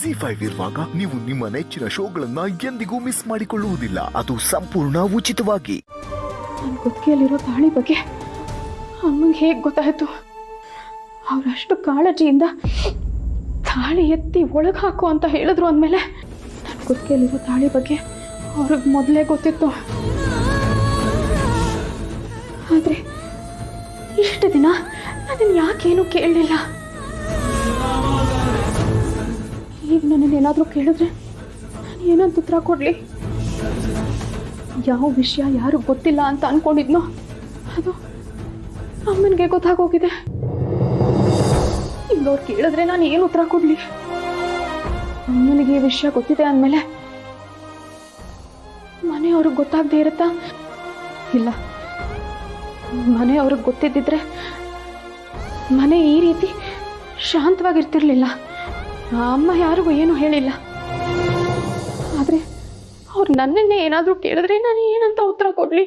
ZEE5 ಇರುವಾಗ ನೀವು ನಿಮ್ಮ ನೆಚ್ಚಿನ ಶೋಗಳನ್ನ ಎಂದಿಗೂ ಮಿಸ್ ಮಾಡಿಕೊಳ್ಳುವುದಿಲ್ಲ. ಅದು ಸಂಪೂರ್ಣ ಉಚಿತವಾಗಿ. ನನ್ನ ಕುತ್ತಿಗೆಯಲ್ಲಿರೋ ತಾಳಿ ಬಗ್ಗೆ ಅಮ್ಮಂಗೆ ಹೇಗೆ ಗೊತ್ತಾಯಿತು? ಅವರಷ್ಟು ಕಾಳಜಿಯಿಂದ ತಾಳಿ ಎತ್ತಿ ಒಳಗೆ ಹಾಕು ಅಂತ ಹೇಳಿದ್ರು ಅಂದಮೇಲೆ ನನ್ನ ಕುತ್ತಿಗೆಯಲ್ಲಿರೋ ತಾಳಿ ಬಗ್ಗೆ ಅವ್ರಿಗೆ ಮೊದಲೇ ಗೊತ್ತಿತ್ತು. ಆದರೆ ಇಷ್ಟು ದಿನ ಅದನ್ನು ಯಾಕೇನು ಕೇಳಲಿಲ್ಲ. ಈಗ ನನ್ನನ್ನೇನಾದರೂ ಕೇಳಿದ್ರೆ ನಾನು ಏನಂತ ಉತ್ತರ ಕೊಡಲಿ? ಯಾವ ವಿಷಯ ಯಾರು ಗೊತ್ತಿಲ್ಲ ಅಂತ ಅಂದ್ಕೊಂಡಿದ್ನೋ ಅದು ಅಮ್ಮನಿಗೆ ಗೊತ್ತಾಗೋಗಿದೆ. ಈಗ ಅವ್ರು ಕೇಳಿದ್ರೆ ನಾನು ಏನು ಉತ್ತರ ಕೊಡಲಿ? ಅಮ್ಮನಿಗೆ ಈ ವಿಷಯ ಗೊತ್ತಿದೆ ಅಂದಮೇಲೆ ಮನೆಯವ್ರಿಗೆ ಗೊತ್ತಾಗದೇ ಇರುತ್ತಾ? ಇಲ್ಲ, ಮನೆಯವ್ರಿಗೆ ಗೊತ್ತಿದ್ದಿದ್ರೆ ಮನೆ ಈ ರೀತಿ ಶಾಂತವಾಗಿರ್ತಿರ್ಲಿಲ್ಲ. ಅಮ್ಮ ಯಾರಿಗೂ ಏನೂ ಹೇಳಿಲ್ಲ. ಆದರೆ ಅವ್ರು ನನ್ನನ್ನೇ ಏನಾದರೂ ಕೇಳಿದ್ರೆ ನಾನು ಏನಂತ ಉತ್ತರ ಕೊಡಲಿ?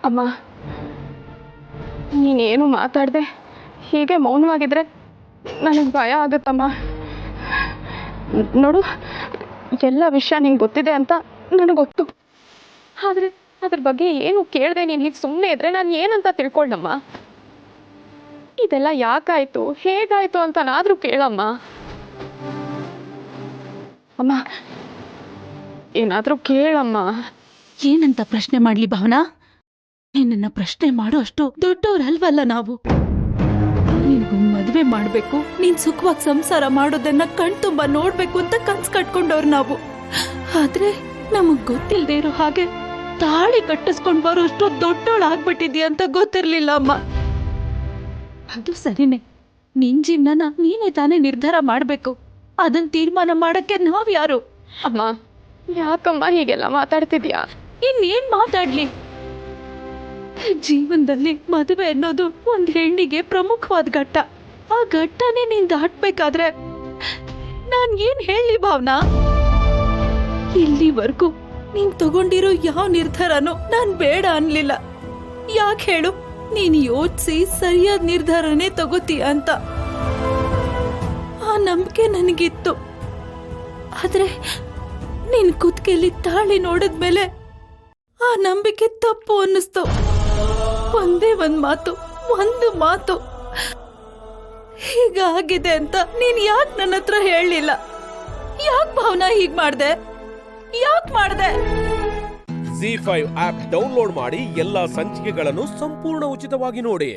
ಅಮ್ಮ, ನೀನೇನು ಮಾತಾಡದೆ ಹೀಗೆ ಮೌನವಾಗಿದ್ರೆ ನನಗೆ ಭಯ ಆಗುತ್ತಮ್ಮ. ನೋಡು, ಎಲ್ಲ ವಿಷಯ ನಿಂಗೆ ಗೊತ್ತಿದೆ ಅಂತ ನನಗೆ ಗೊತ್ತು. ಆದರೆ ಅದ್ರ ಬಗ್ಗೆ ಏನು ಕೇಳಿದೆ ನೀನು ಹೀಗೆ ಸುಮ್ಮನೆ ಇದ್ರೆ ನಾನು ಏನಂತ ತಿಳ್ಕೊಳ್ಳಮ್ಮ? ಇದೆಲ್ಲ ಯಾಕಾಯಿತು, ಹೇಗಾಯಿತು ಅಂತನಾದರೂ ಕೇಳಮ್ಮ. ಅಮ್ಮ, ಏನಾದರೂ ಕೇಳಮ್ಮ. ಏನಂತ ಪ್ರಶ್ನೆ ಮಾಡ್ಲಿ ಭಾವನಾ? ನಿನ್ನ ಪ್ರಶ್ನೆ ಮಾಡೋ ಅಷ್ಟು ದೊಡ್ಡವ್ರಲ್ವಲ್ಲ ನಾವು. ನಿನ್ಗೊಂದು ಮದುವೆ ಮಾಡ್ಬೇಕು, ನೀನ್ ಸುಖವಾಗಿ ಸಂಸಾರ ಮಾಡೋದನ್ನ ಕಣ್ತುಂಬ ನೋಡ್ಬೇಕು ಅಂತ ಕನ್ಸು ಕಟ್ಕೊಂಡವ್ರು ನಾವು. ಆದ್ರೆ ನಮಗ್ ಗೊತ್ತಿಲ್ದೇ ಇರೋ ಹಾಗೆ ತಾಳಿ ಕಟ್ಟಿಸ್ಕೊಂಡ್ ಬರೋಷ್ಟು ದೊಡ್ಡವಳಾಗ್ಬಿಟ್ಟಿದ್ಯಾ ಅಂತ ಗೊತ್ತಿರ್ಲಿಲ್ಲ ಅಮ್ಮ. ಅದು ಸರಿನೇ, ನಿನ್ ಜೀವನನ ನೀನೇ ತಾನೇ ನಿರ್ಧಾರ ಮಾಡ್ಬೇಕು. ಅದನ್ನ ತೀರ್ಮಾನ ಮಾಡಕ್ಕೆ ನಾವ್ ಯಾರು? ಅಮ್ಮ, ಯಾಕಮ್ಮ ಹೀಗೆಲ್ಲ ಮಾತಾಡ್ತಿದ್ಯಾ? ಇನ್ನೇನ್ ಮಾತಾಡ್ಲಿ? ಜೀವನದಲ್ಲಿ ಮದುವೆ ಅನ್ನೋದು ಒಂದ್ ಹೆಣ್ಣಿಗೆ ಪ್ರಮುಖವಾದ ಘಟ್ಟ. ಆ ಘಟ್ಟನೇ ನೀನ್ ದಾಟ್ಬೇಕಾದ್ರೆ ನಾನ್ ಏನ್ ಹೇಳಿ ಭಾವನಾ? ಇಲ್ಲಿವರೆಗೂ ನೀನ್ ತಗೊಂಡಿರೋ ಯಾವ ನಿರ್ಧಾರನೂ ನಾನ್ ಬೇಡ ಅನ್ಲಿಲ್ಲ. ಯಾಕೆ ಹೇಳು? ನೀನ್ ಯೋಚಿಸಿ ಸರಿಯಾದ ನಿರ್ಧಾರನೇ ತಗೋತೀಯ ಅಂತ ಆ ನಂಬಿಕೆ ನನಗಿತ್ತು. ಆದ್ರೆ ನಿನ್ ಕುತ್ತಿಗೆಯಲ್ಲಿ ತಾಳಿ ನೋಡಿದ್ಮೇಲೆ ಆ ನಂಬಿಕೆ ತಪ್ಪು ಅನ್ನಿಸ್ತು. ಒಂದೇ ಒಂದು ಮಾತು ಹೀಗಾಗಿದೆ ಅಂತ ನೀನ್ ಯಾಕೆ ನನ್ನ ಹತ್ರ ಹೇಳಲಿಲ್ಲ? ಯಾಕೆ ಭಾವನಾ ಹೀಗ್ ಮಾಡ್ದೆ? ZEE5 ಆಪ್ ಡೌನ್ಲೋಡ್ ಮಾಡಿ ಎಲ್ಲಾ ಸಂಚಿಕೆಗಳನ್ನು ಸಂಪೂರ್ಣ ಉಚಿತವಾಗಿ ನೋಡಿ.